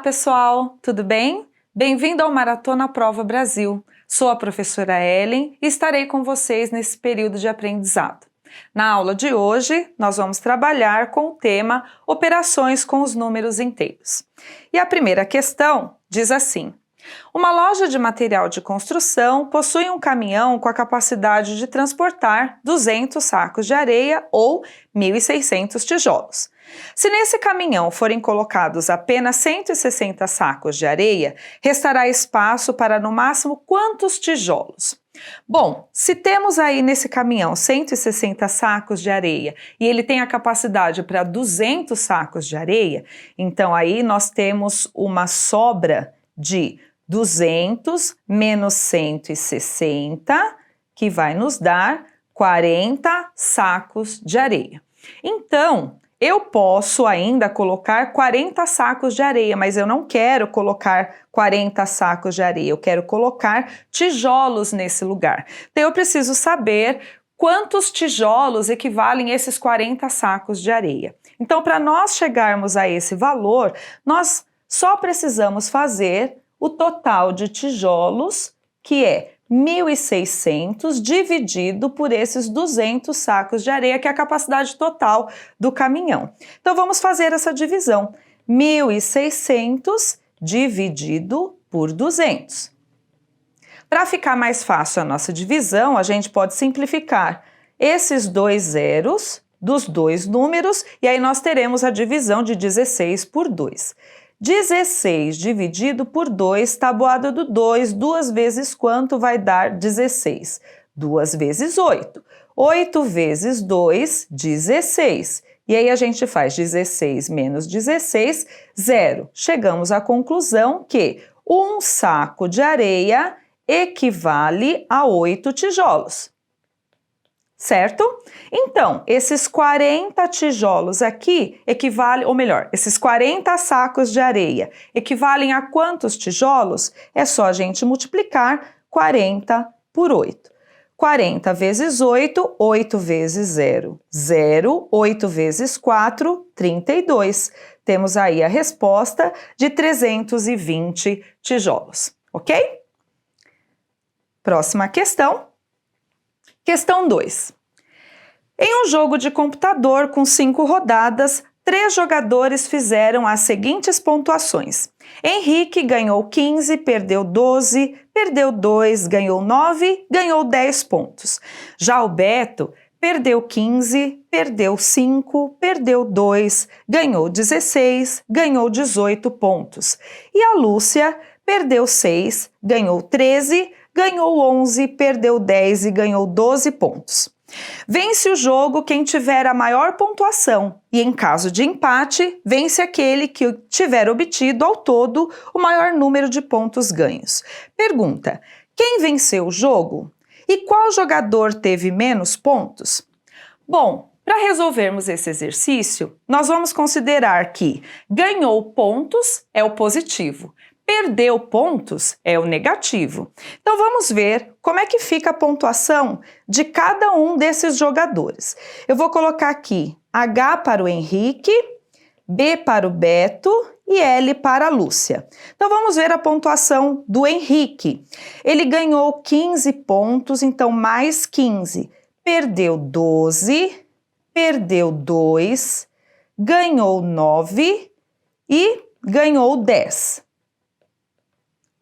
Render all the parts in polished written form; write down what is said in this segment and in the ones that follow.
pessoal, tudo bem? Bem-vindo ao Maratona Prova Brasil. Sou a professora Ellen e estarei com vocês nesse período de aprendizado. Na aula de hoje, nós vamos trabalhar com o tema Operações com os números inteiros. E a primeira questão diz assim: uma loja de material de construção possui um caminhão com a capacidade de transportar 200 sacos de areia ou 1.600 tijolos. Se nesse caminhão forem colocados apenas 160 sacos de areia, restará espaço para no máximo quantos tijolos? Bom, se temos aí nesse caminhão 160 sacos de areia e ele tem a capacidade para 200 sacos de areia, então aí nós temos uma sobra de 200 menos 160, que vai nos dar 40 sacos de areia. Então, eu posso ainda colocar 40 sacos de areia, mas eu não quero colocar 40 sacos de areia, eu quero colocar tijolos nesse lugar. Então, eu preciso saber quantos tijolos equivalem a esses 40 sacos de areia. Então, para nós chegarmos a esse valor, nós só precisamos fazer o total de tijolos, que é 1.600 dividido por esses 200 sacos de areia, que é a capacidade total do caminhão. Então, vamos fazer essa divisão. 1.600 dividido por 200. Para ficar mais fácil a nossa divisão, a gente pode simplificar esses dois zeros dos dois números, e aí nós teremos a divisão de 16 por 2. 16 dividido por 2, tabuada do 2, 2 vezes quanto vai dar 16? 2 vezes 8. 8 vezes 2, 16. E aí a gente faz 16 menos 16, 0. Chegamos à conclusão que um saco de areia equivale a 8 tijolos. Certo? Então, esses 40 tijolos aqui equivalem, ou melhor, esses 40 sacos de areia equivalem a quantos tijolos? É só a gente multiplicar 40 por 8. 40 vezes 8, 8 vezes 0, 0, 8 vezes 4, 32. Temos aí a resposta de 320 tijolos, ok? Próxima questão. Questão 2. Em um jogo de computador com 5 rodadas, 3 jogadores fizeram as seguintes pontuações. Henrique ganhou 15, perdeu 12, perdeu 2, ganhou 9, ganhou 10 pontos. Já o Beto perdeu 15, perdeu 5, perdeu 2, ganhou 16, ganhou 18 pontos. E a Lúcia perdeu 6, ganhou 13, ganhou 11, perdeu 10 e ganhou 12 pontos. Vence o jogo quem tiver a maior pontuação e, em caso de empate, vence aquele que tiver obtido ao todo o maior número de pontos ganhos. Pergunta: quem venceu o jogo? E qual jogador teve menos pontos? Bom, para resolvermos esse exercício, nós vamos considerar que ganhou pontos é o positivo. Perdeu pontos é o negativo. Então vamos ver como é que fica a pontuação de cada um desses jogadores. Eu vou colocar aqui H para o Henrique, B para o Beto e L para a Lúcia. Então vamos ver a pontuação do Henrique. Ele ganhou 15 pontos, então mais 15. Perdeu 12, perdeu 2, ganhou 9 e ganhou 10.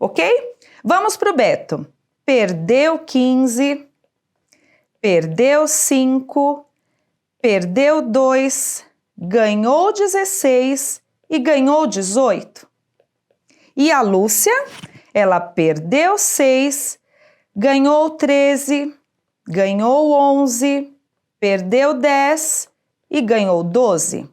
Ok? Vamos para o Beto. Perdeu 15, perdeu 5, perdeu 2, ganhou 16 e ganhou 18. E a Lúcia, ela perdeu 6, ganhou 13, ganhou 11, perdeu 10 e ganhou 12.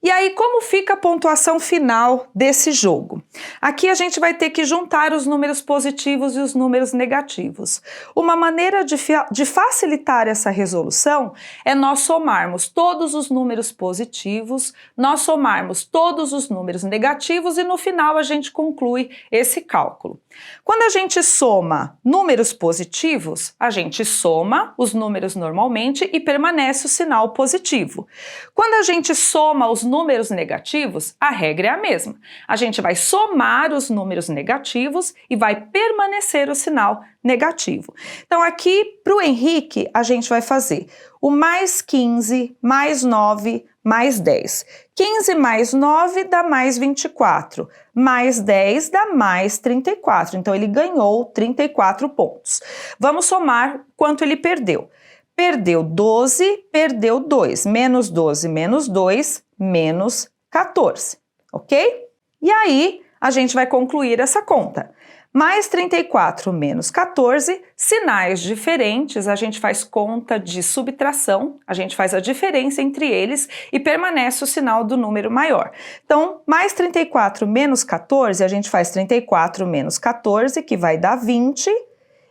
E aí, como fica a pontuação final desse jogo? Aqui a gente vai ter que juntar os números positivos e os números negativos. Uma maneira de facilitar essa resolução é nós somarmos todos os números positivos, nós somarmos todos os números negativos e no final a gente conclui esse cálculo. Quando a gente soma números positivos, a gente soma os números normalmente e permanece o sinal positivo. Quando a gente soma os números negativos, a regra é a mesma. A gente vai somar os números negativos e vai permanecer o sinal negativo. Então aqui para o Henrique a gente vai fazer o mais 15, mais 9, mais 10. 15 mais 9 dá mais 24, mais 10 dá mais 34. Então ele ganhou 34 pontos. Vamos somar quanto ele perdeu. Perdeu 12, perdeu 2. Menos 12, menos 2, menos 14. Ok? E aí, a gente vai concluir essa conta. Mais 34 menos 14, sinais diferentes, a gente faz conta de subtração, a gente faz a diferença entre eles e permanece o sinal do número maior. Então, mais 34 menos 14, a gente faz 34 menos 14, que vai dar 20,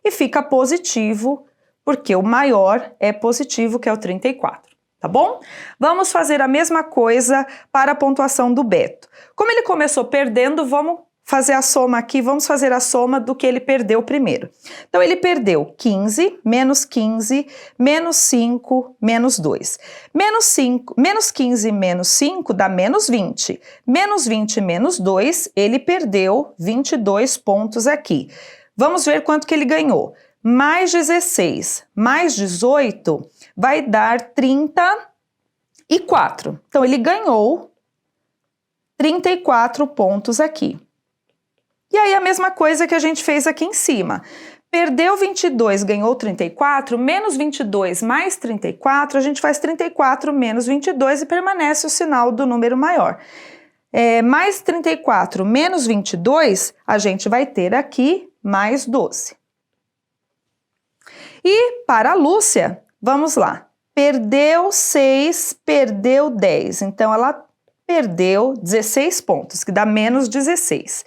e fica positivo, porque o maior é positivo, que é o 34, tá bom? Vamos fazer a mesma coisa para a pontuação do Beto. Como ele começou perdendo, vamos fazer a soma aqui, vamos fazer a soma do que ele perdeu primeiro. Então, ele perdeu 15, menos 5, menos 2. Menos 15 menos 5 dá menos 20. Menos 20 menos 2, ele perdeu 22 pontos aqui. Vamos ver quanto que ele ganhou. Mais 16, mais 18, vai dar 34. Então, ele ganhou 34 pontos aqui. E aí, a mesma coisa que a gente fez aqui em cima. Perdeu 22, ganhou 34, menos 22 mais 34, a gente faz 34 menos 22 e permanece o sinal do número maior. Mais 34 menos 22, a gente vai ter aqui mais 12. E para a Lúcia, vamos lá. Perdeu 6, perdeu 10. Então, ela perdeu 16 pontos, que dá menos 16.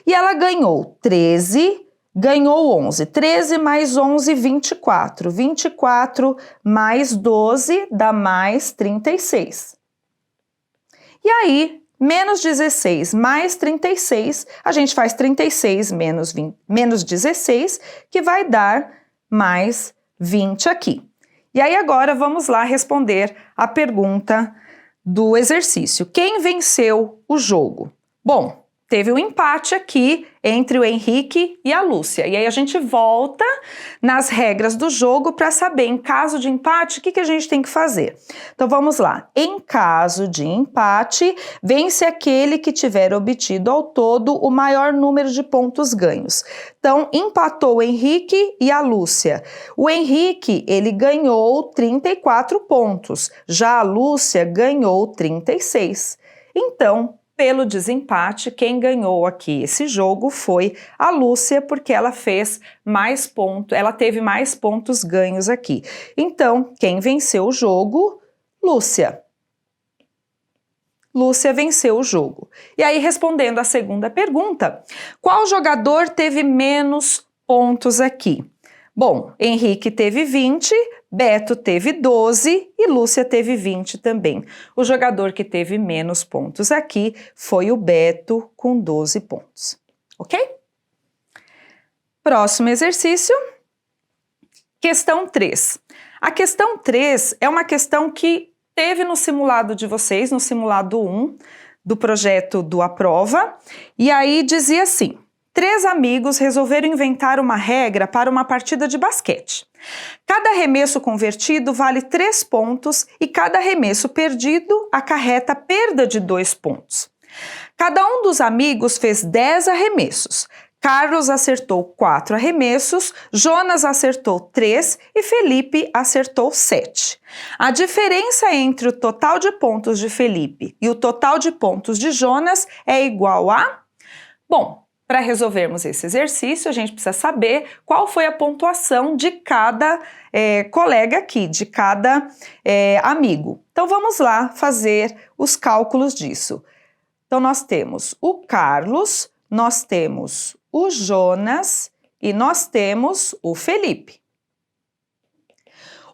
E ela ganhou 13, ganhou 11. 13 mais 11, 24. 24 mais 12 dá mais 36. E aí, menos 16 mais 36, a gente faz 36 menos 16, que vai dar mais 20 aqui. E aí agora vamos lá responder a pergunta do exercício. Quem venceu o jogo? Bom, teve um empate aqui entre o Henrique e a Lúcia. E aí a gente volta nas regras do jogo para saber, em caso de empate, o que a gente tem que fazer. Então vamos lá. Em caso de empate, vence aquele que tiver obtido ao todo o maior número de pontos ganhos. Então, empatou o Henrique e a Lúcia. O Henrique, ele ganhou 34 pontos. Já a Lúcia ganhou 36. Então, pelo desempate, quem ganhou aqui esse jogo foi a Lúcia, porque ela fez mais pontos, ela teve mais pontos ganhos aqui. Então, quem venceu o jogo? Lúcia. Lúcia venceu o jogo. E aí, respondendo a segunda pergunta, qual jogador teve menos pontos aqui? Bom, Henrique teve 20, Beto teve 12 e Lúcia teve 20 também. O jogador que teve menos pontos aqui foi o Beto, com 12 pontos. Ok? Próximo exercício, questão 3. A questão 3 é uma questão que teve no simulado de vocês, no simulado 1 do projeto do Aprova, e aí dizia assim: 3 amigos resolveram inventar uma regra para uma partida de basquete. Cada arremesso convertido vale 3 pontos e cada arremesso perdido acarreta perda de 2 pontos. Cada um dos amigos fez 10 arremessos. Carlos acertou 4 arremessos, Jonas acertou 3 e Felipe acertou 7. A diferença entre o total de pontos de Felipe e o total de pontos de Jonas é igual a... Bom, para resolvermos esse exercício, a gente precisa saber qual foi a pontuação de cada colega aqui, de cada amigo. Então, vamos lá fazer os cálculos disso. Então, nós temos o Carlos, nós temos o Jonas e nós temos o Felipe.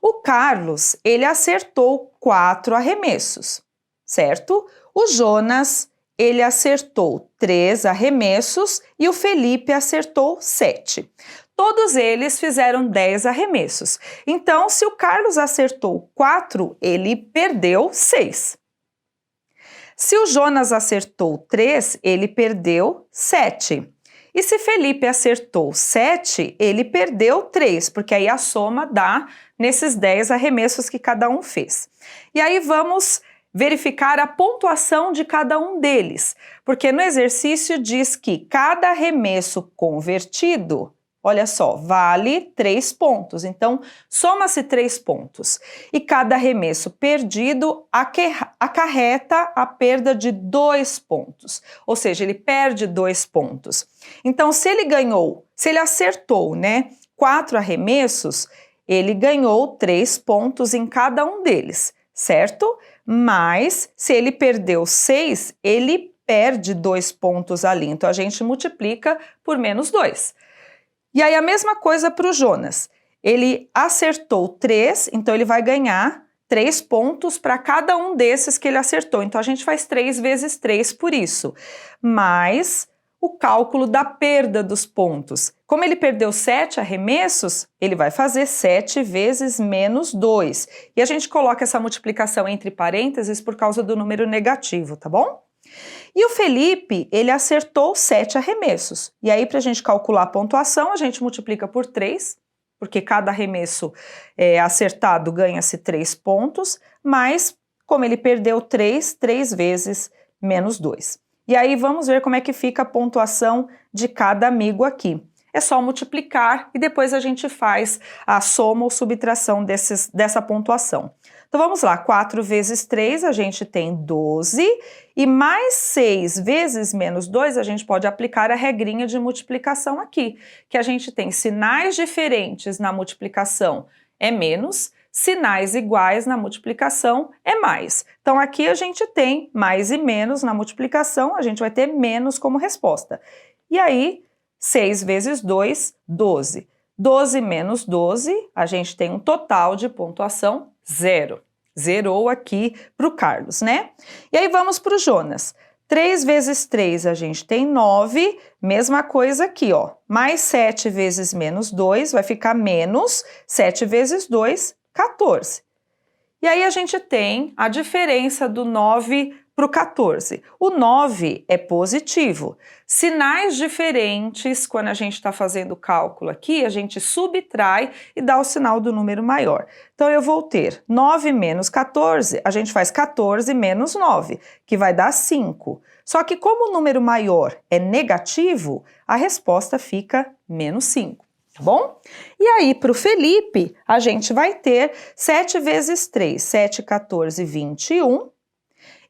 O Carlos, ele acertou 4 arremessos, certo? O Jonas, ele acertou 3 arremessos e o Felipe acertou 7. Todos eles fizeram 10 arremessos. Então, se o Carlos acertou 4, ele perdeu 6. Se o Jonas acertou 3, ele perdeu 7. E se Felipe acertou 7, ele perdeu 3, porque aí a soma dá nesses 10 arremessos que cada um fez. E aí vamos verificar a pontuação de cada um deles, porque no exercício diz que cada arremesso convertido, olha só, vale 3 pontos. Então, soma-se 3 pontos. E cada arremesso perdido acarreta a perda de 2 pontos. Ou seja, ele perde 2 pontos. Então, se ele acertou, 4 arremessos, ele ganhou 3 pontos em cada um deles, certo? Mas, se ele perdeu 6, ele perde 2 pontos ali. Então, a gente multiplica por menos 2. E aí a mesma coisa para o Jonas. Ele acertou 3, então ele vai ganhar 3 pontos para cada um desses que ele acertou. Então a gente faz 3 vezes 3 por isso. Mas o cálculo da perda dos pontos. Como ele perdeu 7 arremessos, ele vai fazer 7 vezes menos 2. E a gente coloca essa multiplicação entre parênteses por causa do número negativo, tá bom? E o Felipe, ele acertou 7 arremessos. E aí, para a gente calcular a pontuação, a gente multiplica por 3, porque cada arremesso acertado ganha-se 3 pontos, mas como ele perdeu 3 vezes menos 2. E aí, vamos ver como é que fica a pontuação de cada amigo aqui. É só multiplicar e depois a gente faz a soma ou subtração dessa pontuação. Então vamos lá, 4 vezes 3 a gente tem 12 e mais 6 vezes menos 2 a gente pode aplicar a regrinha de multiplicação aqui, que a gente tem sinais diferentes na multiplicação é menos, sinais iguais na multiplicação é mais. Então aqui a gente tem mais e menos na multiplicação, a gente vai ter menos como resposta. E aí, 6 vezes 2, 12. 12 menos 12, a gente tem um total de pontuação 0. Zerou aqui para o Carlos, E aí vamos para o Jonas. 3 vezes 3 a gente tem 9, mesma coisa aqui, ó. Mais 7 vezes menos 2 vai ficar menos 7 vezes 2, 14. E aí a gente tem a diferença do 9 para o 14. O 9 é positivo. Sinais diferentes, quando a gente está fazendo o cálculo aqui, a gente subtrai e dá o sinal do número maior. Então, eu vou ter 9 menos 14, a gente faz 14 menos 9, que vai dar 5. Só que como o número maior é negativo, a resposta fica menos 5. Tá bom? E aí, para o Felipe, a gente vai ter 7 vezes 3, 7, 14, 21.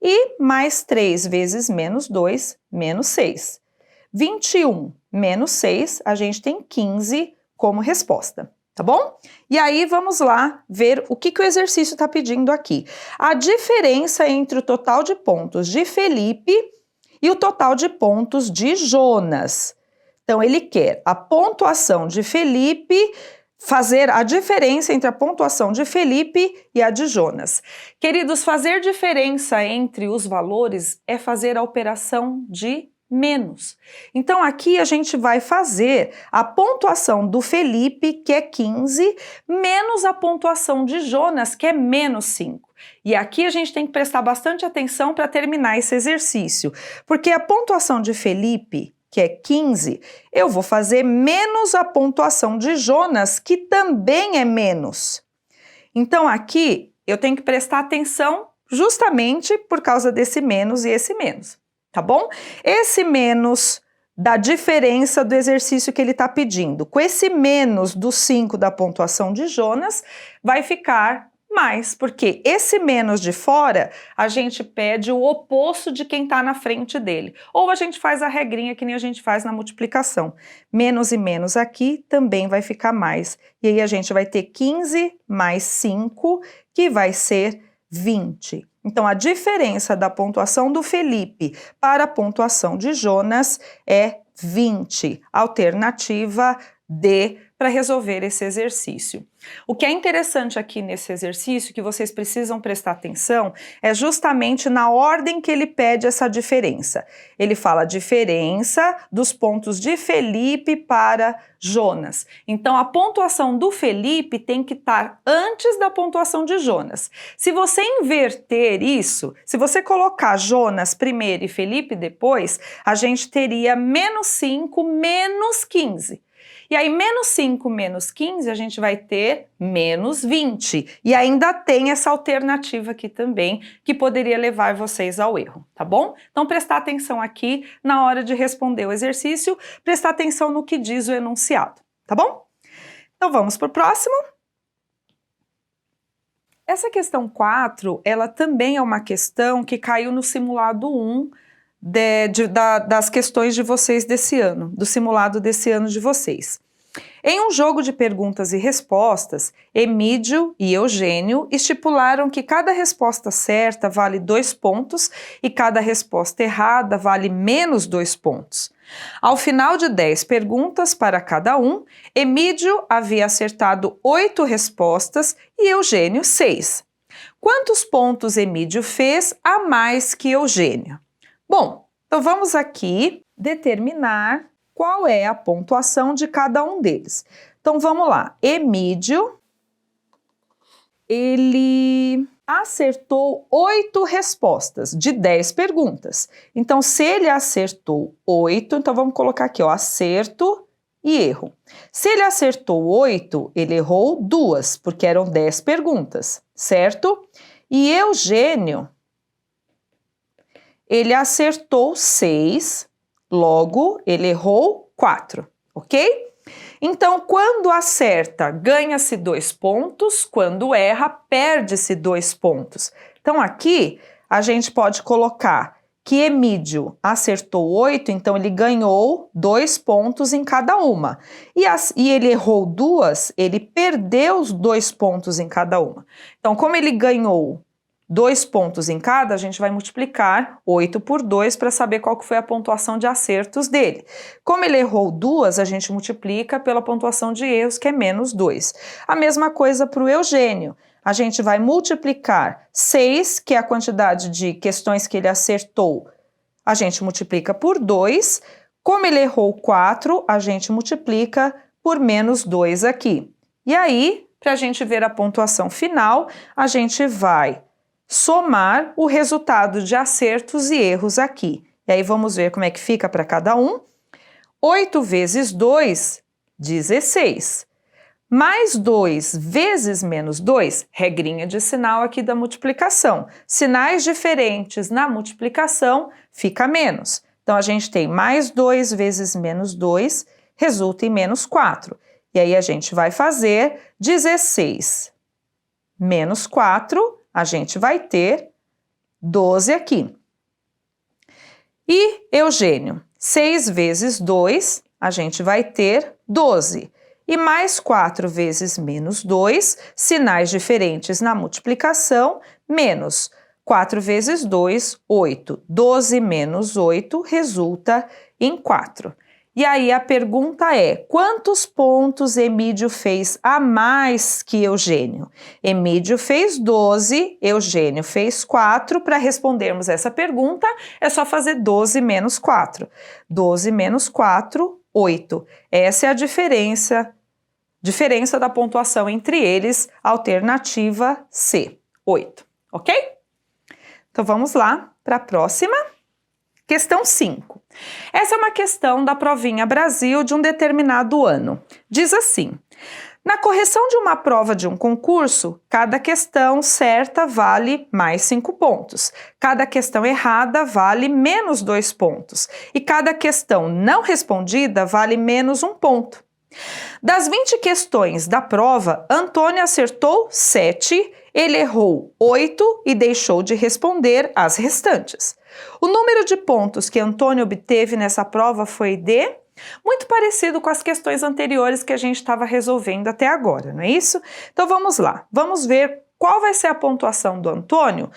E mais 3 vezes menos 2, menos 6. 21 menos 6, a gente tem 15 como resposta, tá bom? E aí, vamos lá ver o que o exercício está pedindo aqui. A diferença entre o total de pontos de Felipe e o total de pontos de Jonas. Então, ele quer a pontuação de Felipe, fazer a diferença entre a pontuação de Felipe e a de Jonas. Queridos, fazer diferença entre os valores é fazer a operação de menos. Então, aqui a gente vai fazer a pontuação do Felipe, que é 15, menos a pontuação de Jonas, que é menos 5. E aqui a gente tem que prestar bastante atenção para terminar esse exercício, porque a pontuação de Felipe, que é 15, eu vou fazer menos a pontuação de Jonas, que também é menos. Então, aqui, eu tenho que prestar atenção justamente por causa desse menos e esse menos, tá bom? Esse menos da diferença do exercício que ele está pedindo, com esse menos do 5 da pontuação de Jonas, vai ficar mais, porque esse menos de fora, a gente pede o oposto de quem está na frente dele. Ou a gente faz a regrinha que nem a gente faz na multiplicação. Menos e menos aqui também vai ficar mais. E aí a gente vai ter 15 mais 5, que vai ser 20. Então, a diferença da pontuação do Felipe para a pontuação de Jonas é 20. Alternativa D, para resolver esse exercício. O que é interessante aqui nesse exercício, que vocês precisam prestar atenção, é justamente na ordem que ele pede essa diferença. Ele fala diferença dos pontos de Felipe para Jonas. Então, a pontuação do Felipe tem que estar antes da pontuação de Jonas. Se você inverter isso, se você colocar Jonas primeiro e Felipe depois, a gente teria menos 5, menos 15. E aí, menos 5, menos 15, a gente vai ter menos 20. E ainda tem essa alternativa aqui também, que poderia levar vocês ao erro, tá bom? Então, prestar atenção aqui na hora de responder o exercício, prestar atenção no que diz o enunciado, tá bom? Então, vamos para o próximo. Essa questão 4, ela também é uma questão que caiu no simulado 1, das questões de vocês desse ano, do simulado desse ano de vocês. Em um jogo de perguntas e respostas, Emídio e Eugênio estipularam que cada resposta certa vale 2 pontos e cada resposta errada vale menos 2 pontos. Ao final de 10 perguntas para cada um, Emídio havia acertado 8 respostas e Eugênio 6. Quantos pontos Emídio fez a mais que Eugênio? Bom, então vamos aqui determinar qual é a pontuação de cada um deles. Então vamos lá, Emídio, ele acertou 8 respostas de 10 perguntas. Então se ele acertou 8, então vamos colocar aqui, ó, acerto e erro. Se ele acertou 8, ele errou 2, porque eram 10 perguntas, certo? E Eugênio, ele acertou 6, logo ele errou 4, ok? Então, quando acerta, ganha-se 2 pontos, quando erra, perde-se 2 pontos. Então, aqui a gente pode colocar que Emídio acertou 8, então ele ganhou 2 pontos em cada uma. E ele errou 2, ele perdeu os 2 pontos em cada uma. Então, como ele ganhou 2 pontos em cada, a gente vai multiplicar 8 por 2 para saber qual que foi a pontuação de acertos dele. Como ele errou 2, a gente multiplica pela pontuação de erros, que é menos 2. A mesma coisa para o Eugênio. A gente vai multiplicar 6, que é a quantidade de questões que ele acertou, a gente multiplica por 2. Como ele errou 4, a gente multiplica por menos 2 aqui. E aí, para a gente ver a pontuação final, a gente vai somar o resultado de acertos e erros aqui. E aí vamos ver como é que fica para cada um. 8 vezes 2, 16. Mais 2 vezes menos 2, regrinha de sinal aqui da multiplicação. Sinais diferentes na multiplicação, fica menos. Então, a gente tem mais 2 vezes menos 2, resulta em menos 4. E aí, a gente vai fazer 16 menos 4, a gente vai ter 12 aqui. E Eugênio, 6 vezes 2, a gente vai ter 12. E mais 4 vezes menos 2, sinais diferentes na multiplicação, menos 4 vezes 2, 8. 12 menos 8 resulta em 4. E aí a pergunta é, quantos pontos Emídio fez a mais que Eugênio? Emídio fez 12, Eugênio fez 4. Para respondermos essa pergunta, é só fazer 12 menos 4. 12 menos 4, 8. Essa é a diferença da pontuação entre eles, alternativa C, 8, ok? Então vamos lá para a próxima. Questão 5. Essa é uma questão da provinha Brasil de um determinado ano. Diz assim: na correção de uma prova de um concurso, cada questão certa vale mais 5 pontos, cada questão errada vale menos 2 pontos e cada questão não respondida vale menos 1 ponto. Das 20 questões da prova, Antônio acertou 7, ele errou 8 e deixou de responder as restantes. O número de pontos que Antônio obteve nessa prova foi de... Muito parecido com as questões anteriores que a gente estava resolvendo até agora, não é isso? Então vamos lá, vamos ver qual vai ser a pontuação do Antônio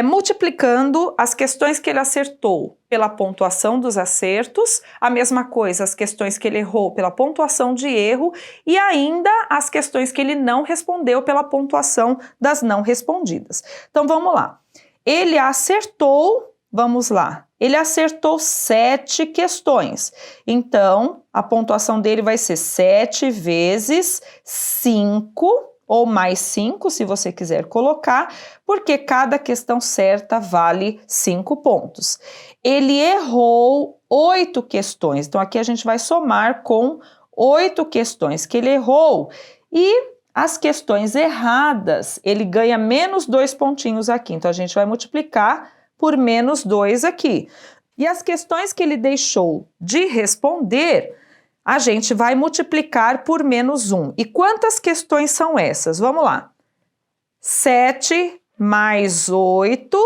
multiplicando as questões que ele acertou pela pontuação dos acertos, a mesma coisa as questões que ele errou pela pontuação de erro e ainda as questões que ele não respondeu pela pontuação das não respondidas. Então vamos lá. Ele acertou, vamos lá, ele acertou 7 questões. Então a pontuação dele vai ser 7 vezes 5, ou mais 5, se você quiser colocar, porque cada questão certa vale 5 pontos. Ele errou 8 questões, então aqui a gente vai somar com 8 questões que ele errou, e as questões erradas, ele ganha menos 2 pontinhos aqui, então a gente vai multiplicar por menos 2 aqui. E as questões que ele deixou de responder, a gente vai multiplicar por menos 1. E quantas questões são essas? Vamos lá. 7 mais 8.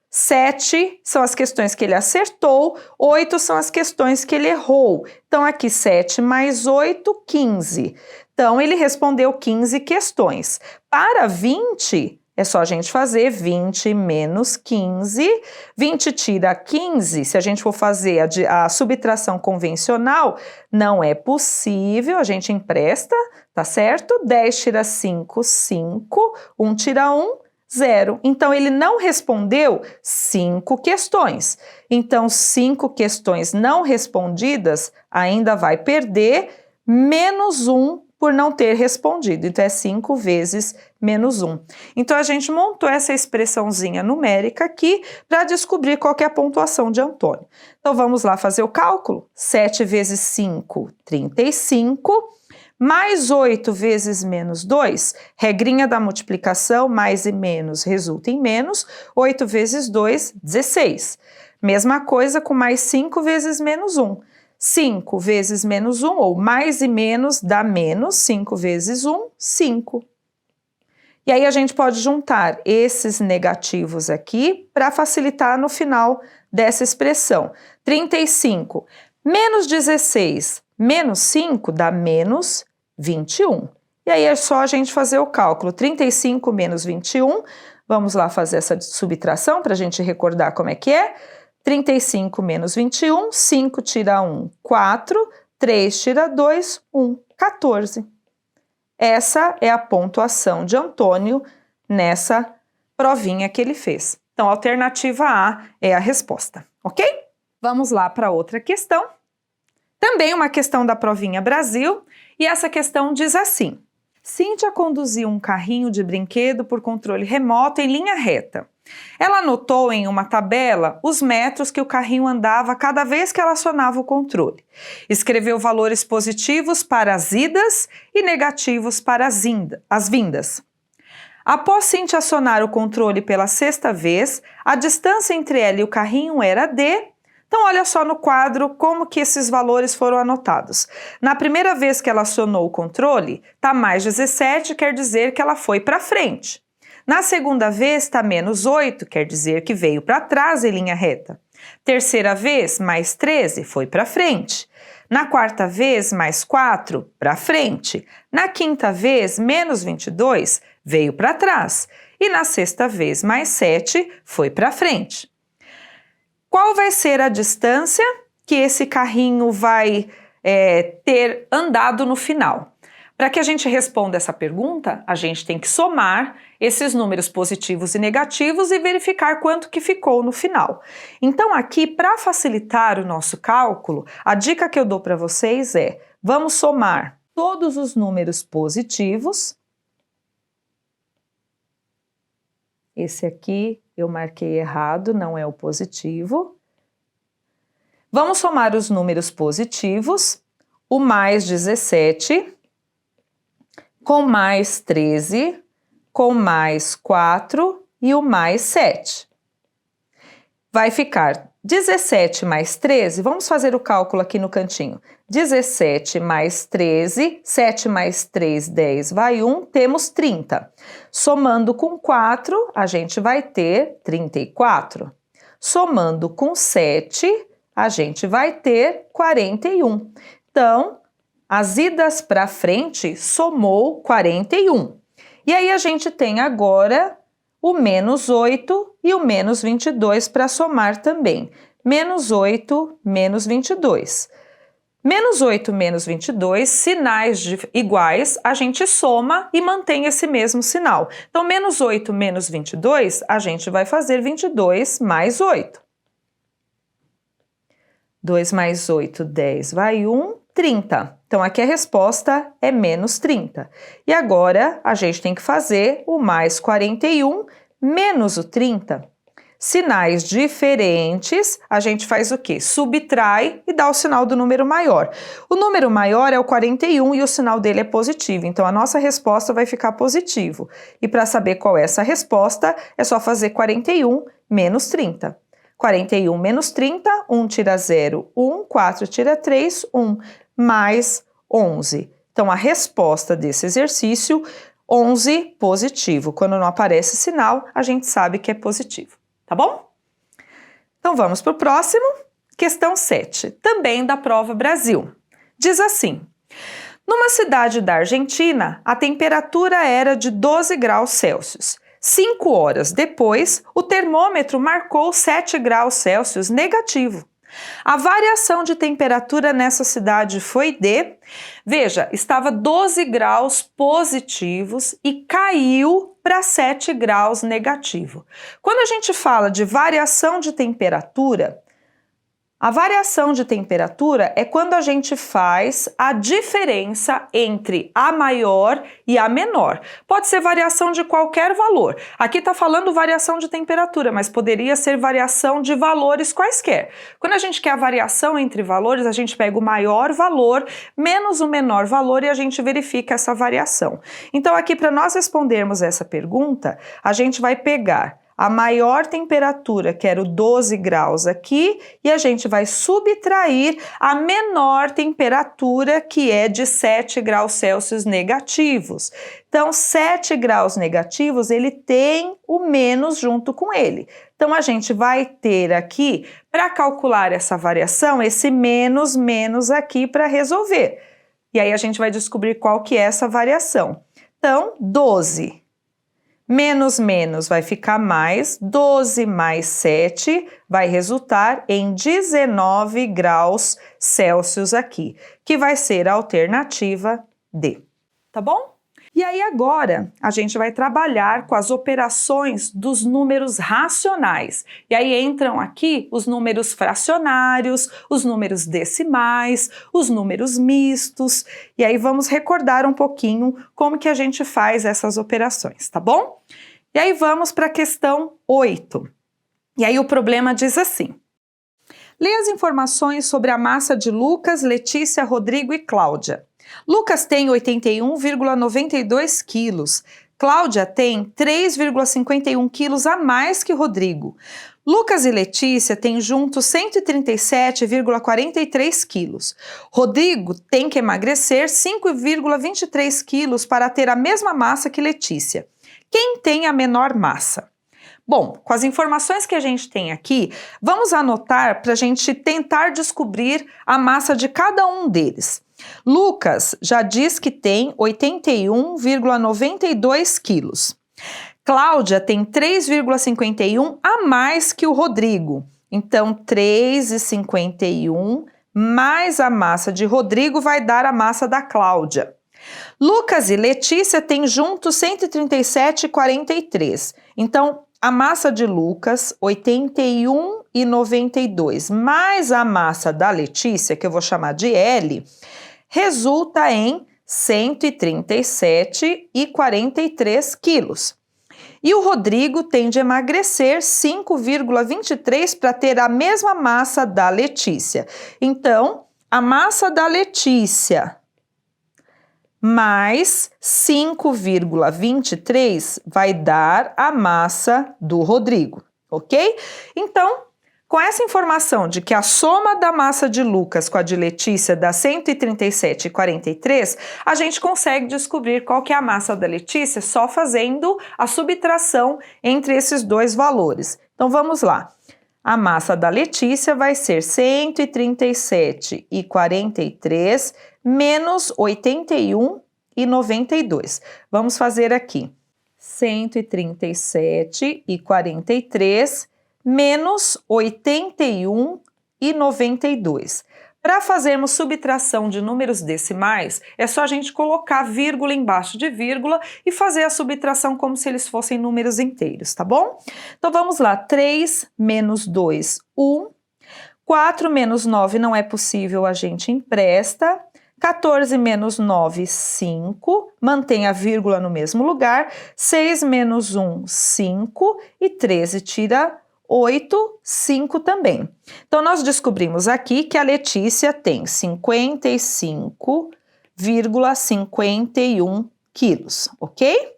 7 são as questões que ele acertou, 8 são as questões que ele errou. Então, aqui 7 mais 8, 15. Então, ele respondeu 15 questões. Para 20, é só a gente fazer 20 menos 15. 20 tira 15, se a gente for fazer a subtração convencional, não é possível, a gente empresta, tá certo? 10 tira 5, 5. 1 tira 1, 0. Então, ele não respondeu 5 questões. Então, 5 questões não respondidas ainda vai perder menos 1 por não ter respondido. Então, é 5 vezes menos 1. Então, a gente montou essa expressãozinha numérica aqui para descobrir qual que é a pontuação de Antônio. Então, vamos lá fazer o cálculo. 7 vezes 5, 35. Mais 8 vezes menos 2, regrinha da multiplicação, mais e menos resulta em menos. 8 vezes 2, 16. Mesma coisa com mais 5 vezes menos 1. 5 vezes menos 1, ou mais e menos, dá menos. 5 vezes 1, 5. E aí a gente pode juntar esses negativos aqui para facilitar no final dessa expressão. 35 menos 16 menos 5 dá menos 21. E aí é só a gente fazer o cálculo. 35 menos 21, vamos lá fazer essa subtração para a gente recordar como é que é. 35 menos 21, 5 tira 1, 4, 3 tira 2, 1, 14. Essa é a pontuação de Antônio nessa provinha que ele fez. Então, a alternativa A é a resposta, ok? Vamos lá para outra questão. Também uma questão da provinha Brasil, e essa questão diz assim: Cíntia conduziu um carrinho de brinquedo por controle remoto em linha reta. Ela anotou em uma tabela os metros que o carrinho andava cada vez que ela acionava o controle. Escreveu valores positivos para as idas e negativos para as vindas. Após Cíntia acionar o controle pela 6ª vez, a distância entre ela e o carrinho era d. Então, olha só no quadro como que esses valores foram anotados. Na primeira vez que ela acionou o controle, está mais 17, quer dizer que ela foi para frente. Na segunda vez, está menos 8, quer dizer que veio para trás em linha reta. Terceira vez, mais 13, foi para frente. Na quarta vez, mais 4, para frente. Na quinta vez, menos 22, veio para trás. E na sexta vez, mais 7, foi para frente. Qual vai ser a distância que esse carrinho vai ter andado no final? Para que a gente responda essa pergunta, a gente tem que somar esses números positivos e negativos e verificar quanto que ficou no final. Então aqui, para facilitar o nosso cálculo, a dica que eu dou para vocês é: vamos somar todos os números positivos. Esse aqui eu marquei errado, não é o positivo. Vamos somar os números positivos, o mais 17, com mais 13, com mais 4 e o mais 7. Vai ficar 17 mais 13, vamos fazer o cálculo aqui no cantinho. 17 mais 13, 7 mais 3, 10, vai 1, temos 30. Somando com 4, a gente vai ter 34. Somando com 7, a gente vai ter 41. Então, as idas para frente somou 41. E aí a gente tem agora o menos 8 e o menos 22 para somar também. Menos 8, menos 22. Menos 8, menos 22, sinais iguais, a gente soma e mantém esse mesmo sinal. Então, menos 8, menos 22, a gente vai fazer 22 mais 8. 2 mais 8, 10, vai 1, 30. Então, aqui a resposta é menos 30. E agora, a gente tem que fazer o mais 41 menos o 30. Sinais diferentes, a gente faz o quê? Subtrai e dá o sinal do número maior. O número maior é o 41 e o sinal dele é positivo, então a nossa resposta vai ficar positivo. E para saber qual é essa resposta, é só fazer 41 menos 30. 41 menos 30, 1 tira 0, 1, 4 tira 3, 1, mais 11. Então a resposta desse exercício, 11 positivo. Quando não aparece sinal, a gente sabe que é positivo. Tá bom? Então vamos para o próximo, questão 7, também da Prova Brasil. Diz assim: numa cidade da Argentina, a temperatura era de 12 graus Celsius. 5 horas depois, o termômetro marcou 7 graus Celsius negativo. A variação de temperatura nessa cidade foi de, veja, estava 12 graus positivos e caiu para 7 graus negativo. Quando a gente fala de variação de temperatura, a variação de temperatura é quando a gente faz a diferença entre a maior e a menor. Pode ser variação de qualquer valor. Aqui está falando variação de temperatura, mas poderia ser variação de valores quaisquer. Quando a gente quer a variação entre valores, a gente pega o maior valor menos o menor valor e a gente verifica essa variação. Então aqui, para nós respondermos essa pergunta, a gente vai pegar a maior temperatura, que era o 12 graus aqui, e a gente vai subtrair a menor temperatura, que é de 7 graus Celsius negativos. Então, 7 graus negativos, ele tem o menos junto com ele. Então, a gente vai ter aqui, para calcular essa variação, esse menos aqui para resolver. E aí, a gente vai descobrir qual que é essa variação. Então, 12 menos vai ficar mais, 12 mais 7 vai resultar em 19 graus Celsius aqui, que vai ser a alternativa D. Tá bom? E aí agora a gente vai trabalhar com as operações dos números racionais. E aí entram aqui os números fracionários, os números decimais, os números mistos. E aí vamos recordar um pouquinho como que a gente faz essas operações, tá bom? E aí vamos para a questão 8. E aí o problema diz assim: lê as informações sobre a massa de Lucas, Letícia, Rodrigo e Cláudia. Lucas tem 81,92 quilos. Cláudia tem 3,51 quilos a mais que Rodrigo. Lucas e Letícia têm juntos 137,43 quilos. Rodrigo tem que emagrecer 5,23 quilos para ter a mesma massa que Letícia. Quem tem a menor massa? Bom, com as informações que a gente tem aqui, vamos anotar para a gente tentar descobrir a massa de cada um deles. Lucas já diz que tem 81,92 quilos. Cláudia tem 3,51 a mais que o Rodrigo. Então, 3,51 mais a massa de Rodrigo vai dar a massa da Cláudia. Lucas e Letícia têm juntos 137,43. Então, a massa de Lucas, 81,92, mais a massa da Letícia, que eu vou chamar de L, resulta em 137,43 quilos. E o Rodrigo tem de emagrecer 5,23 para ter a mesma massa da Letícia. Então, a massa da Letícia mais 5,23 vai dar a massa do Rodrigo, ok? Então, com essa informação de que a soma da massa de Lucas com a de Letícia dá 137,43, a gente consegue descobrir qual que é a massa da Letícia só fazendo a subtração entre esses dois valores. Então, vamos lá. A massa da Letícia vai ser 137,43 menos 81,92. Vamos fazer aqui. 137,43 menos 81,92. Para fazermos subtração de números decimais, é só a gente colocar vírgula embaixo de vírgula e fazer a subtração como se eles fossem números inteiros, tá bom? Então vamos lá, 3 menos 2, 1. 4 menos 9 não é possível, a gente empresta. 14 menos 9, 5. Mantém a vírgula no mesmo lugar. 6 menos 1, 5. E 13 tira 8, 5 também. Então, nós descobrimos aqui que a Letícia tem 55,51 quilos, ok?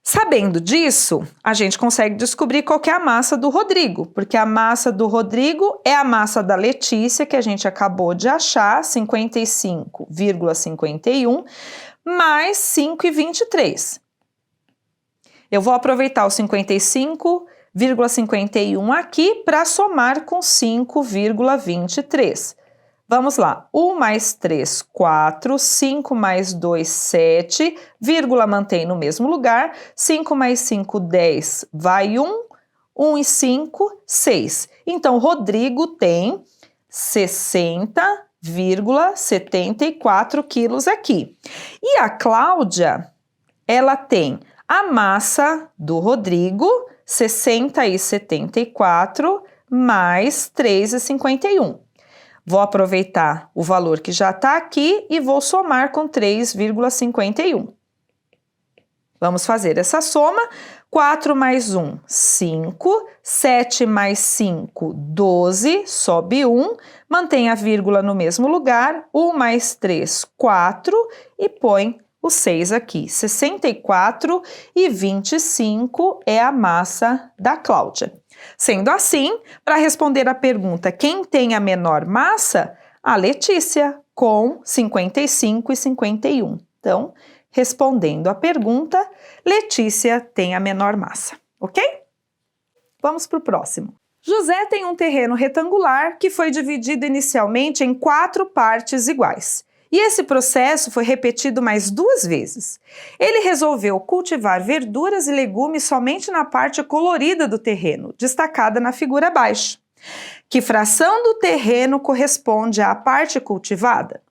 Sabendo disso, a gente consegue descobrir qual que é a massa do Rodrigo, porque a massa do Rodrigo é a massa da Letícia, que a gente acabou de achar, 55,51, mais 5,23. Eu vou aproveitar o 55,51 aqui para somar com 5,23. Vamos lá, 1 mais 3, 4, 5 mais 2, 7, vírgula mantém no mesmo lugar, 5 mais 5, 10, vai 1, 1 e 5, 6. Então, Rodrigo tem 60,74 quilos aqui. E a Cláudia, ela tem a massa do Rodrigo, 60,74 mais 3,51. Vou aproveitar o valor que já está aqui e vou somar com 3,51. Vamos fazer essa soma. 4 mais 1, 5. 7 mais 5, 12. Sobe 1. Mantém a vírgula no mesmo lugar. 1 mais 3, 4. E põe o 6 aqui. 64,25 é a massa da Cláudia. Sendo assim, para responder a pergunta quem tem a menor massa, a Letícia, com 55,51. Então, respondendo a pergunta, Letícia tem a menor massa, ok? Vamos para o próximo. José tem um terreno retangular que foi dividido inicialmente em 4 partes iguais. E esse processo foi repetido mais 2 vezes. Ele resolveu cultivar verduras e legumes somente na parte colorida do terreno, destacada na figura abaixo. Que fração do terreno corresponde à parte cultivada?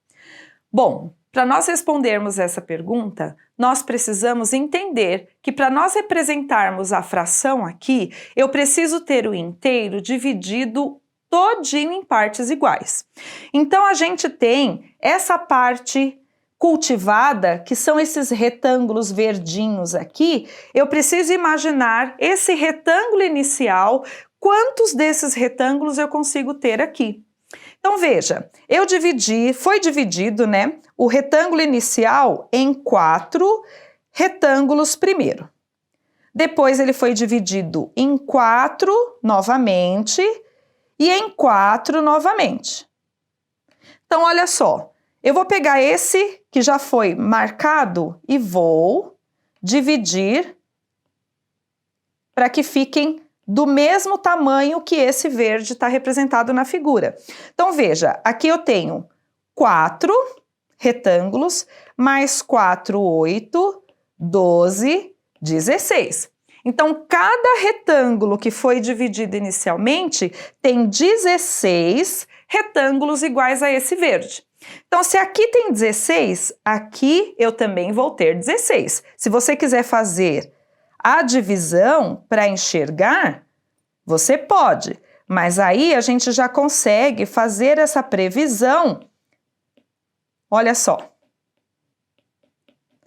Bom, para nós respondermos essa pergunta, nós precisamos entender que para nós representarmos a fração aqui, eu preciso ter o inteiro dividido todinho em partes iguais. Então, a gente tem essa parte cultivada, que são esses retângulos verdinhos aqui. Eu preciso imaginar esse retângulo inicial, quantos desses retângulos eu consigo ter aqui. Então, veja, foi dividido, né, o retângulo inicial em 4 retângulos primeiro. Depois, ele foi dividido em 4 novamente, e em 4 novamente. Então, olha só, eu vou pegar esse que já foi marcado e vou dividir para que fiquem do mesmo tamanho que esse verde está representado na figura. Então, veja, aqui eu tenho 4 retângulos, mais 4, 8, 12, 16. Então, cada retângulo que foi dividido inicialmente tem 16 retângulos iguais a esse verde. Então, se aqui tem 16, aqui eu também vou ter 16. Se você quiser fazer a divisão para enxergar, você pode, mas aí a gente já consegue fazer essa previsão. Olha só.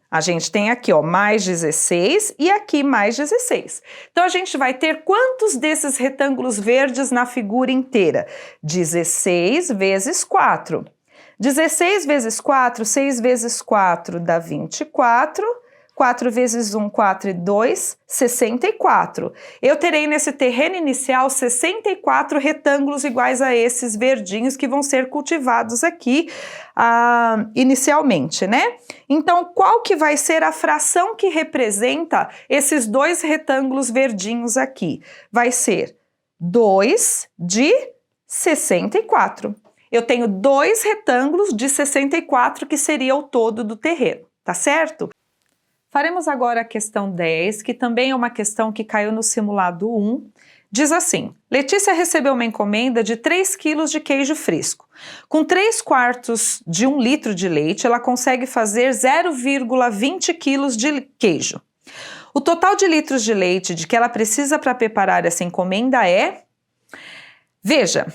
A gente tem aqui, ó, mais 16 e aqui mais 16. Então, a gente vai ter quantos desses retângulos verdes na figura inteira? 16 vezes 4. 16 vezes 4, 6 vezes 4 dá 24. 4 vezes 1, 4 e 2, 64. Eu terei nesse terreno inicial 64 retângulos iguais a esses verdinhos que vão ser cultivados aqui inicialmente, né? Então, qual que vai ser a fração que representa esses 2 retângulos verdinhos aqui? Vai ser 2 de 64. Eu tenho 2 retângulos de 64 que seria o todo do terreno, tá certo? Faremos agora a questão 10, que também é uma questão que caiu no simulado 1. Diz assim: Letícia recebeu uma encomenda de 3 kg de queijo fresco. Com 3/4 de 1 litro de leite, ela consegue fazer 0,20 kg de queijo. O total de litros de leite de que ela precisa para preparar essa encomenda é... Veja,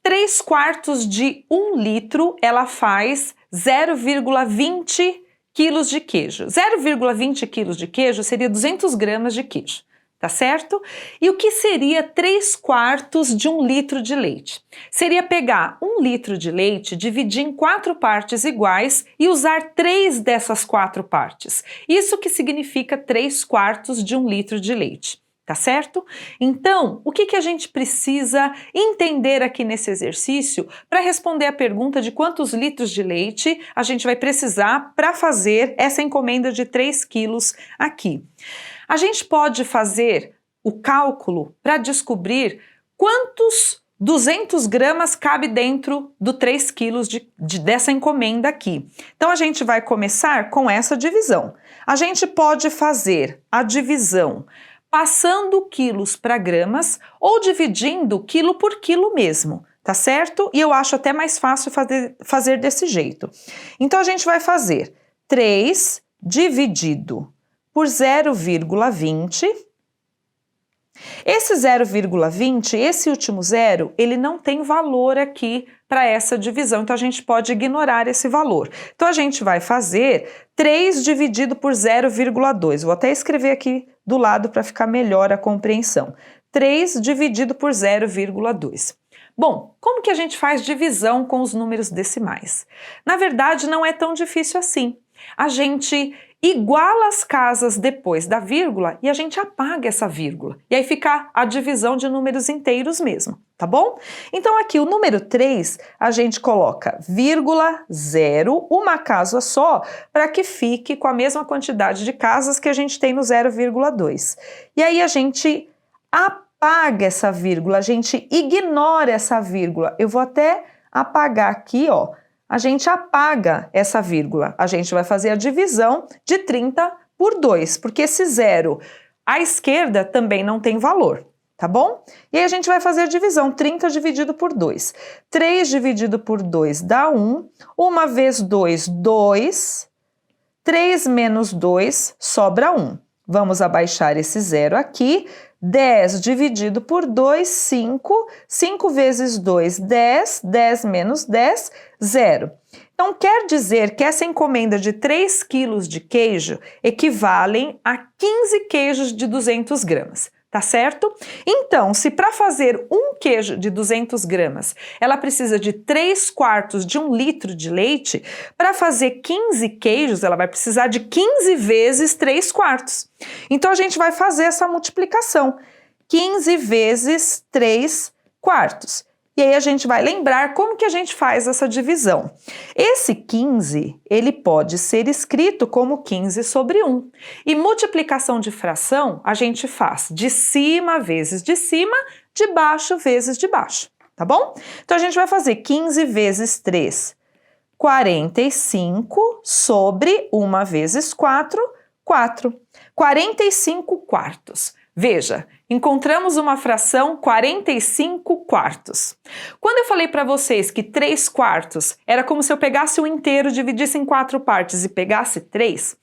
3/4 de 1 litro, ela faz 0,20 kg de queijo. 0,20 kg de queijo seria 200 gramas de queijo, tá certo? E o que seria 3/4 de 1 litro de leite? Seria pegar 1 litro de leite, dividir em 4 partes iguais e usar 3 dessas 4 partes. Isso que significa 3/4 de 1 litro de leite. Tá certo? Então, o que a gente precisa entender aqui nesse exercício para responder a pergunta de quantos litros de leite a gente vai precisar para fazer essa encomenda de 3 quilos aqui? A gente pode fazer o cálculo para descobrir quantos 200 gramas cabe dentro do 3 quilos dessa encomenda aqui. Então, a gente vai começar com essa divisão. A gente pode fazer a divisão passando quilos para gramas ou dividindo quilo por quilo mesmo, tá certo? E eu acho até mais fácil fazer desse jeito. Então, a gente vai fazer 3 dividido por 0,20. Esse 0,20, esse último zero, ele não tem valor aqui para essa divisão, então a gente pode ignorar esse valor. Então a gente vai fazer 3 dividido por 0,2. Vou até escrever aqui do lado para ficar melhor a compreensão. 3 dividido por 0,2. Bom, como que a gente faz divisão com os números decimais? Na verdade, não é tão difícil assim. A gente iguala as casas depois da vírgula e a gente apaga essa vírgula. E aí fica a divisão de números inteiros mesmo, tá bom? Então aqui o número 3, a gente coloca vírgula 0, uma casa só, para que fique com a mesma quantidade de casas que a gente tem no 0,2. E aí a gente apaga essa vírgula, a gente ignora essa vírgula. Eu vou até apagar aqui, ó. A gente apaga essa vírgula. A gente vai fazer a divisão de 30 por 2, porque esse zero à esquerda também não tem valor, tá bom? E aí a gente vai fazer a divisão, 30 dividido por 2. 3 dividido por 2 dá 1. 1 vezes 2, 2. 3 menos 2 sobra 1. Vamos abaixar esse zero aqui. 10 dividido por 2, 5. 5 vezes 2, 10. 10 menos 10, 0. Então, quer dizer que essa encomenda de 3 quilos de queijo equivalem a 15 queijos de 200 gramas. Tá certo? Então, se para fazer um queijo de 200 gramas, ela precisa de 3/4 de 1 litro de leite, para fazer 15 queijos, ela vai precisar de 15 vezes 3/4. Então, a gente vai fazer essa multiplicação. 15 vezes 3/4. E aí a gente vai lembrar como que a gente faz essa divisão. Esse 15, ele pode ser escrito como 15 sobre 1. E multiplicação de fração a gente faz de cima vezes de cima, de baixo vezes de baixo, tá bom? Então a gente vai fazer 15 vezes 3, 45 sobre 1 vezes 4, 4. 45 quartos. Veja, encontramos uma fração 45 quartos. Quando eu falei para vocês que 3/4 era como se eu pegasse o inteiro, dividisse em 4 partes e pegasse 3,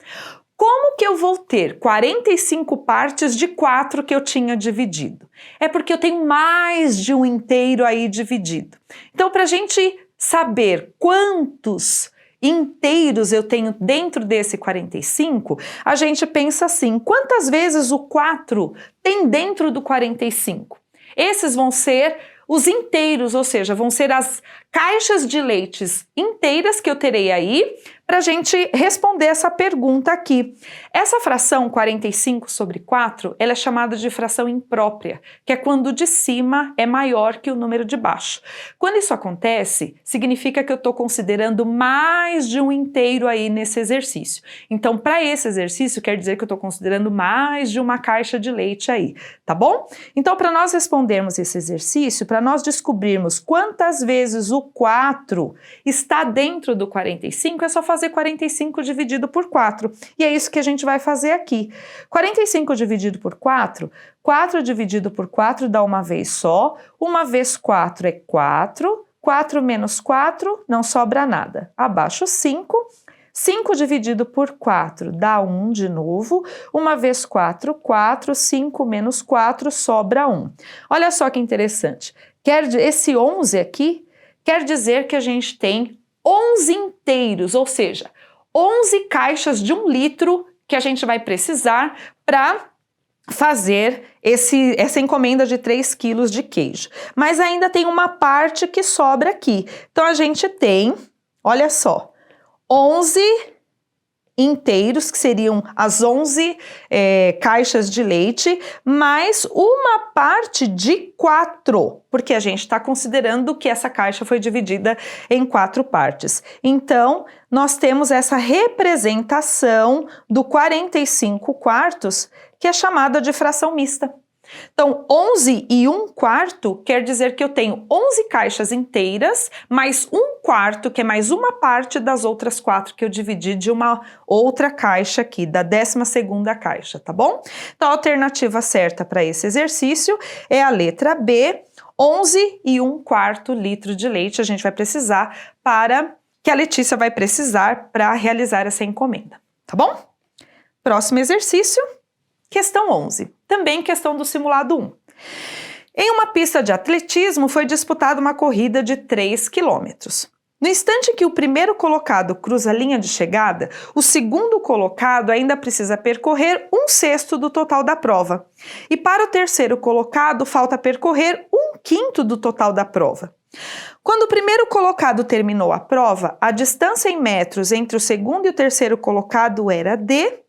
como que eu vou ter 45 partes de 4 que eu tinha dividido? É porque eu tenho mais de um inteiro aí dividido. Então, para a gente saber quantos inteiros eu tenho dentro desse 45, a gente pensa assim, quantas vezes o 4 tem dentro do 45? Esses vão ser os inteiros, ou seja, vão ser as caixas de leites inteiras que eu terei aí para a gente responder essa pergunta aqui. Essa fração 45 sobre 4, ela é chamada de fração imprópria, que é quando o de cima é maior que o número de baixo. Quando isso acontece, significa que eu estou considerando mais de um inteiro aí nesse exercício. Então, para esse exercício, quer dizer que eu estou considerando mais de uma caixa de leite aí, tá bom? Então, para nós respondermos esse exercício, para nós descobrirmos quantas vezes o 4 está dentro do 45, é só fazer 45 dividido por 4. E é isso que a gente vai fazer aqui. 45 dividido por 4, 4 dividido por 4 dá uma vez só. 1 vezes 4 é 4. 4 menos 4, não sobra nada. Abaixo 5. 5 dividido por 4 dá 1 de novo. 1 vezes 4, 4. 5 menos 4, sobra 1. Olha só que interessante. Esse 11 aqui quer dizer que a gente tem 11 inteiros, ou seja, 11 caixas de 1 litro que a gente vai precisar para fazer essa encomenda de 3 quilos de queijo. Mas ainda tem uma parte que sobra aqui. Então, a gente tem, olha só, 11 inteiros, que seriam as 11 caixas de leite, mais uma parte de 4, porque a gente está considerando que essa caixa foi dividida em 4 partes. Então, nós temos essa representação do 45 quartos, que é chamada de fração mista. Então, 11 e 1 quarto quer dizer que eu tenho 11 caixas inteiras, mais 1 quarto, que é mais uma parte das outras 4 que eu dividi de uma outra caixa aqui, da 12ª caixa, tá bom? Então, a alternativa certa para esse exercício é a letra B, 11 e 1 quarto litro de leite a gente vai precisar que a Letícia vai precisar para realizar essa encomenda, tá bom? Próximo exercício. Questão 11, também questão do simulado 1. Em uma pista de atletismo foi disputada uma corrida de 3 quilômetros. No instante que o primeiro colocado cruza a linha de chegada, o segundo colocado ainda precisa percorrer 1/6 do total da prova. E para o terceiro colocado falta percorrer 1/5 do total da prova. Quando o primeiro colocado terminou a prova, a distância em metros entre o segundo e o terceiro colocado era d.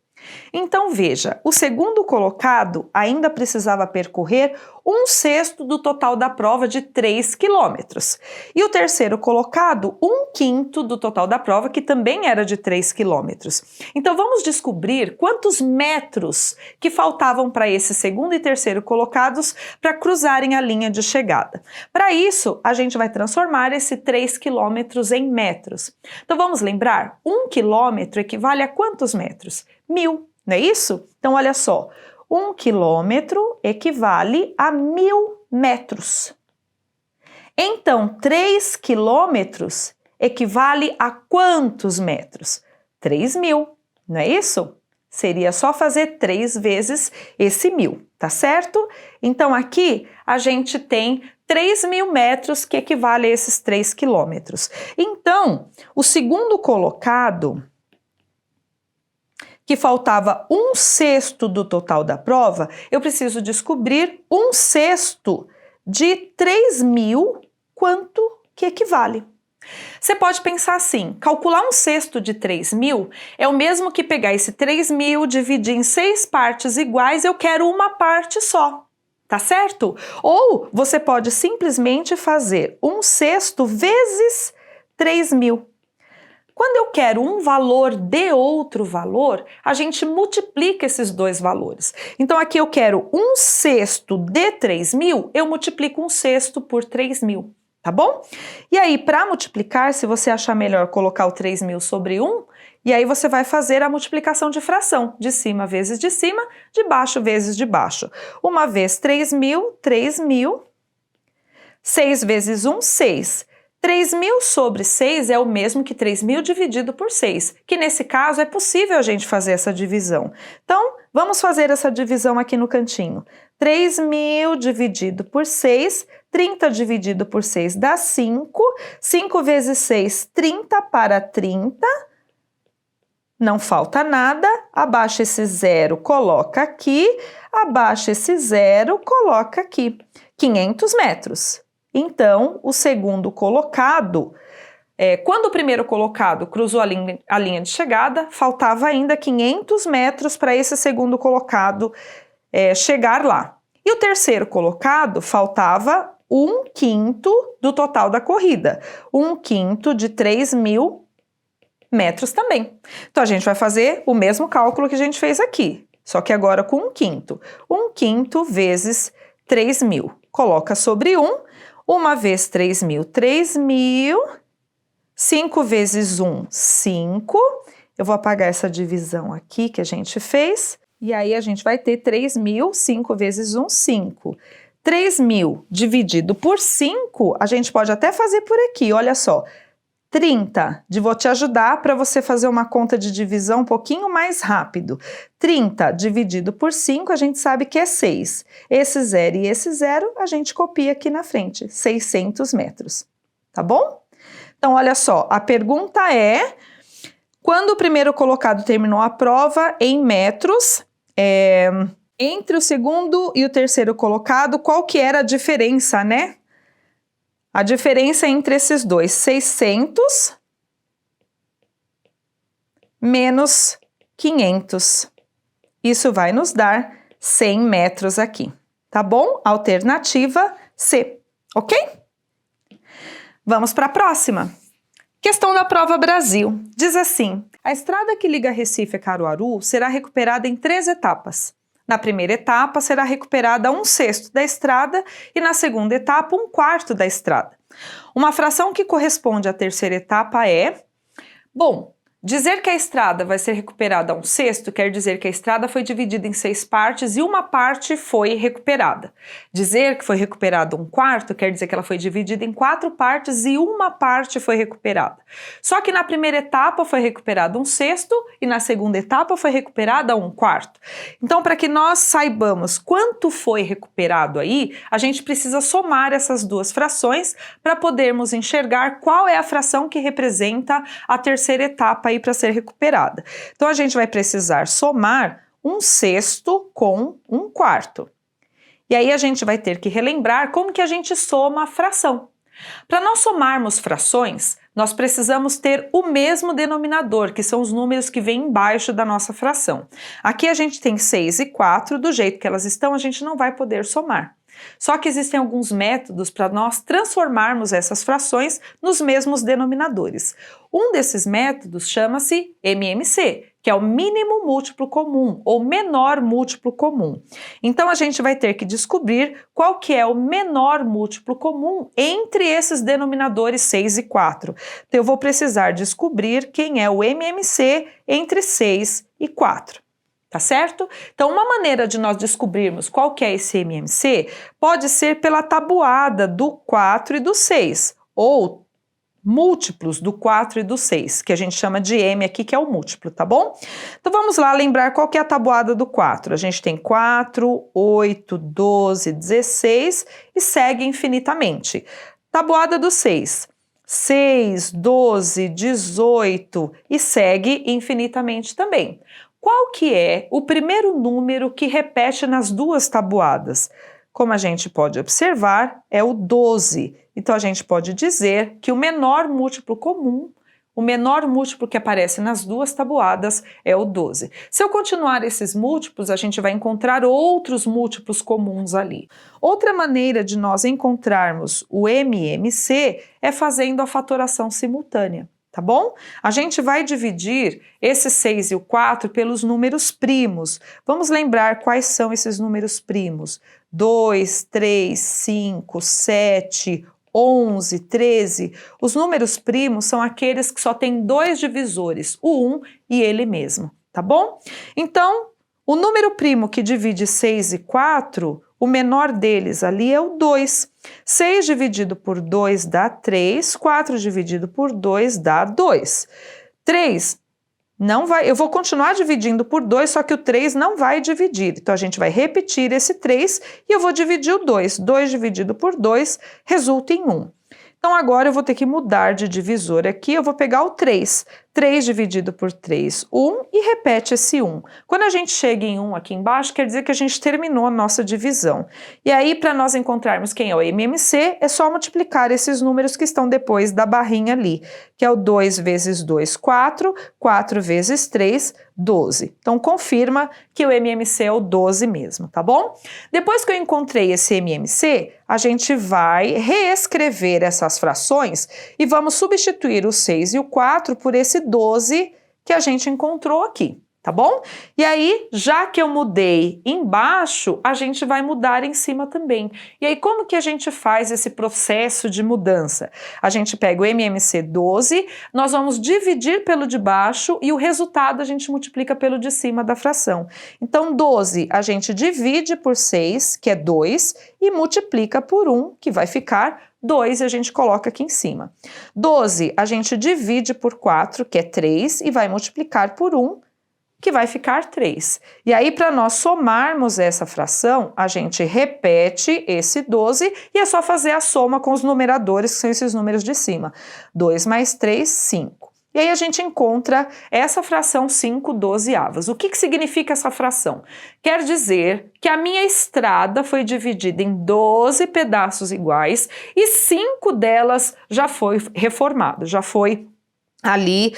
Então, veja, o segundo colocado ainda precisava percorrer 1/6 do total da prova de 3 quilômetros. E o terceiro colocado, 1/5 do total da prova, que também era de 3 quilômetros. Então, vamos descobrir quantos metros que faltavam para esses segundo e terceiro colocados para cruzarem a linha de chegada. Para isso, a gente vai transformar esse 3 quilômetros em metros. Então, vamos lembrar? 1 quilômetro equivale a quantos metros? 1000, não é isso? Então, olha só, 1 quilômetro equivale a 1000 metros. Então, 3 quilômetros equivale a quantos metros? 3.000, não é isso? Seria só fazer 3 vezes esse 1000, tá certo? Então, aqui a gente tem 3.000 metros que equivale a esses 3 quilômetros. Então, o segundo colocado, que faltava 1/6 do total da prova, eu preciso descobrir 1/6 de 3.000, quanto que equivale. Você pode pensar assim, calcular 1/6 de 3.000 é o mesmo que pegar esse 3.000, dividir em 6 partes iguais, eu quero uma parte só, tá certo? Ou você pode simplesmente fazer 1/6 vezes 3.000. Quando eu quero um valor de outro valor, a gente multiplica esses dois valores. Então, aqui eu quero 1/6 de 3.000, eu multiplico 1/6 por 3.000, tá bom? E aí, para multiplicar, se você achar melhor colocar o 3.000 sobre 1, e aí você vai fazer a multiplicação de fração, de cima vezes de cima, de baixo vezes de baixo. 1 vez 3.000, 3.000, 6 vezes 1, 6. 3.000 sobre 6 é o mesmo que 3.000 dividido por 6, que nesse caso é possível a gente fazer essa divisão. Então, vamos fazer essa divisão aqui no cantinho. 3.000 dividido por 6, 30 dividido por 6 dá 5, 5 vezes 6, 30 para 30, não falta nada, abaixa esse 0, coloca aqui, abaixa esse 0, coloca aqui, 500 metros. Então, o segundo colocado, quando o primeiro colocado cruzou a linha de chegada, faltava ainda 500 metros para esse segundo colocado chegar lá. E o terceiro colocado, faltava 1/5 do total da corrida, 1/5 de 3.000 metros também. Então, a gente vai fazer o mesmo cálculo que a gente fez aqui, só que agora com 1/5. 1/5 vezes 3.000. Coloca sobre 1. 1 vez 3.000, 3.000. 5 vezes 1, 5. Eu vou apagar essa divisão aqui que a gente fez. E aí a gente vai ter 3.000, 5 vezes 1, 5. 3.000 dividido por 5, a gente pode até fazer por aqui, olha só. 30, vou te ajudar para você fazer uma conta de divisão um pouquinho mais rápido. 30 dividido por 5, a gente sabe que é 6. Esse 0 e esse 0, a gente copia aqui na frente, 600 metros. Tá bom? Então, olha só, a pergunta é, quando o primeiro colocado terminou a prova em metros, entre o segundo e o terceiro colocado, qual que era a diferença, né? A diferença entre esses dois, 600 menos 500. Isso vai nos dar 100 metros aqui, tá bom? Alternativa C, ok? Vamos para a próxima. Questão da prova Brasil. Diz assim, a estrada que liga Recife a Caruaru será recuperada em 3 etapas. Na primeira etapa, será recuperada 1/6 da estrada e na segunda etapa, 1/4 da estrada. Uma fração que corresponde à terceira etapa é... Bom, dizer que a estrada vai ser recuperada a 1/6 quer dizer que a estrada foi dividida em 6 partes e uma parte foi recuperada. Dizer que foi recuperada 1/4 quer dizer que ela foi dividida em 4 partes e uma parte foi recuperada. Só que na primeira etapa foi recuperada 1/6 e na segunda etapa foi recuperada 1/4. Então, para que nós saibamos quanto foi recuperado aí, a gente precisa somar essas duas frações para podermos enxergar qual é a fração que representa a terceira etapa aí para ser recuperada. Então, a gente vai precisar somar 1/6 com 1/4. E aí a gente vai ter que relembrar como que a gente soma a fração. Para nós somarmos frações, nós precisamos ter o mesmo denominador, que são os números que vêm embaixo da nossa fração. Aqui a gente tem 6 e 4, do jeito que elas estão, a gente não vai poder somar. Só que existem alguns métodos para nós transformarmos essas frações nos mesmos denominadores. Um desses métodos chama-se MMC, que é o mínimo múltiplo comum ou menor múltiplo comum. Então a gente vai ter que descobrir qual que é o menor múltiplo comum entre esses denominadores 6 e 4. Então eu vou precisar descobrir quem é o MMC entre 6 e 4. Tá certo? Então, uma maneira de nós descobrirmos qual que é esse MMC pode ser pela tabuada do 4 e do 6, ou múltiplos do 4 e do 6, que a gente chama de M aqui, que é o múltiplo, tá bom? Então, vamos lá lembrar qual que é a tabuada do 4. A gente tem 4, 8, 12, 16 e segue infinitamente. Tabuada do 6. 6, 12, 18 e segue infinitamente também. Qual que é o primeiro número que repete nas duas tabuadas? Como a gente pode observar, é o 12. Então, a gente pode dizer que o menor múltiplo comum, o menor múltiplo que aparece nas duas tabuadas é o 12. Se eu continuar esses múltiplos, a gente vai encontrar outros múltiplos comuns ali. Outra maneira de nós encontrarmos o MMC é fazendo a fatoração simultânea. Tá bom? A gente vai dividir esse 6 e o 4 pelos números primos. Vamos lembrar quais são esses números primos. 2, 3, 5, 7, 11, 13. Os números primos são aqueles que só têm 2 divisores, o 1 e ele mesmo, tá bom? Então, o número primo que divide 6 e 4, o menor deles ali é o 2. 6 dividido por 2 dá 3, 4 dividido por 2 dá 2. 3 não vai, eu vou continuar dividindo por 2, só que o 3 não vai dividir. Então, a gente vai repetir esse 3 e eu vou dividir o 2. 2 dividido por 2 resulta em 1. Então, agora eu vou ter que mudar de divisor aqui, eu vou pegar o 3. 3 dividido por 3, 1, e repete esse 1. Quando a gente chega em 1 aqui embaixo, quer dizer que a gente terminou a nossa divisão. E aí, para nós encontrarmos quem é o MMC, é só multiplicar esses números que estão depois da barrinha ali, que é o 2 vezes 2, 4, 4 vezes 3, 12. Então, confirma que o MMC é o 12 mesmo, tá bom? Depois que eu encontrei esse MMC, a gente vai reescrever essas frações e vamos substituir o 6 e o 4 por esse 12 que a gente encontrou aqui, tá bom? E aí, já que eu mudei embaixo, a gente vai mudar em cima também. E aí, como que a gente faz esse processo de mudança? A gente pega o MMC 12, nós vamos dividir pelo de baixo e o resultado a gente multiplica pelo de cima da fração. Então, 12 a gente divide por 6, que é 2, e multiplica por 1, que vai ficar 2, e a gente coloca aqui em cima. 12 a gente divide por 4, que é 3, e vai multiplicar por 1, que vai ficar 3. E aí, para nós somarmos essa fração, a gente repete esse 12 e é só fazer a soma com os numeradores, que são esses números de cima. 2 mais 3, 5. E aí a gente encontra essa fração 5/12. O que significa essa fração? Quer dizer que a minha estrada foi dividida em 12 pedaços iguais e 5 delas já foi reformada, já foi ali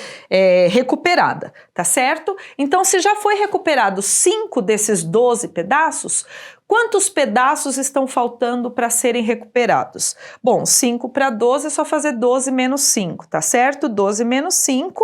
recuperada, tá certo? Então, se já foi recuperado 5 desses 12 pedaços, quantos pedaços estão faltando para serem recuperados? Bom, 5 para 12 é só fazer 12 menos 5, tá certo? 12 menos 5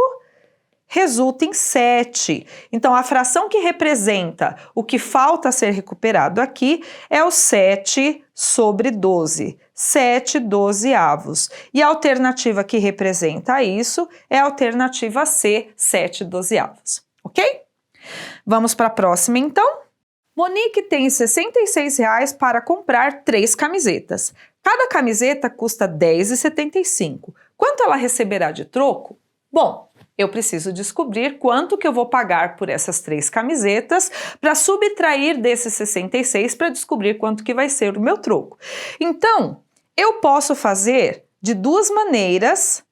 resulta em 7. Então, a fração que representa o que falta ser recuperado aqui é o 7/12. 7/12. E a alternativa que representa isso é a alternativa C, 7/12. Ok? Vamos para a próxima, então? Monique tem R$ 66 para comprar 3 camisetas. Cada camiseta custa R$ 10,75. Quanto ela receberá de troco? Bom, eu preciso descobrir quanto que eu vou pagar por essas 3 camisetas para subtrair desses 66 para descobrir quanto que vai ser o meu troco. Então, eu posso fazer de 2 maneiras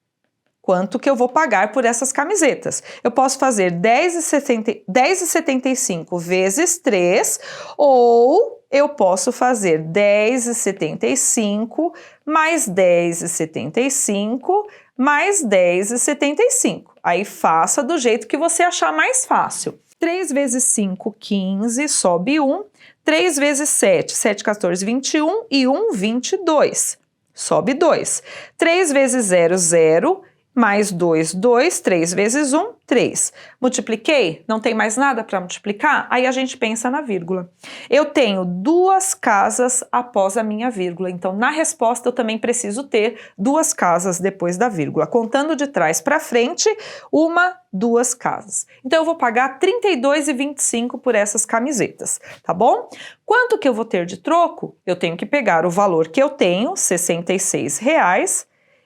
quanto que eu vou pagar por essas camisetas. Eu posso fazer 10,75 vezes 3, ou eu posso fazer 10,75 mais 10,75 mais 10,75. Aí faça do jeito que você achar mais fácil. 3 vezes 5, 15, sobe 1. 3 vezes 7, 7, 14, 21 e 1, 22. Sobe 2. 3 vezes 0, 0. Mais 2, 2, 3 vezes 1, 3. Multipliquei? Não tem mais nada para multiplicar? Aí a gente pensa na vírgula. Eu tenho 2 casas após a minha vírgula, então na resposta eu também preciso ter 2 casas depois da vírgula. Contando de trás para frente, 1, 2 casas. Então eu vou pagar R$ 32,25 por essas camisetas, tá bom? Quanto que eu vou ter de troco? Eu tenho que pegar o valor que eu tenho, R$ 66,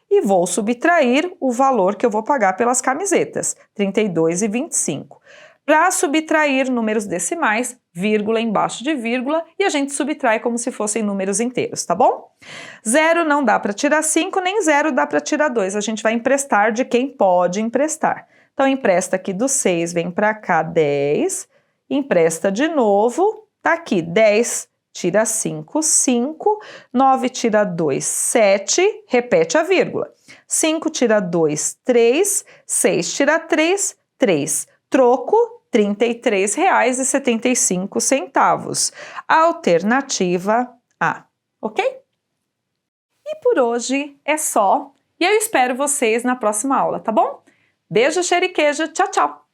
e vou subtrair o valor que eu vou pagar pelas camisetas, R$ 32,25. Para subtrair números decimais, vírgula embaixo de vírgula, e a gente subtrai como se fossem números inteiros, tá bom? 0 não dá para tirar 5, nem 0 dá para tirar 2. A gente vai emprestar de quem pode emprestar. Então, empresta aqui do 6, vem para cá 10, empresta de novo, tá aqui 10, tira 5, 5, 9 tira 2, 7, repete a vírgula. 5 tira 2, 3, 6 tira 3, 3. Troco, R$ 33,75. Alternativa A, ok? E por hoje é só, e eu espero vocês na próxima aula, tá bom? Beijo, cheiro e queijo, tchau, tchau!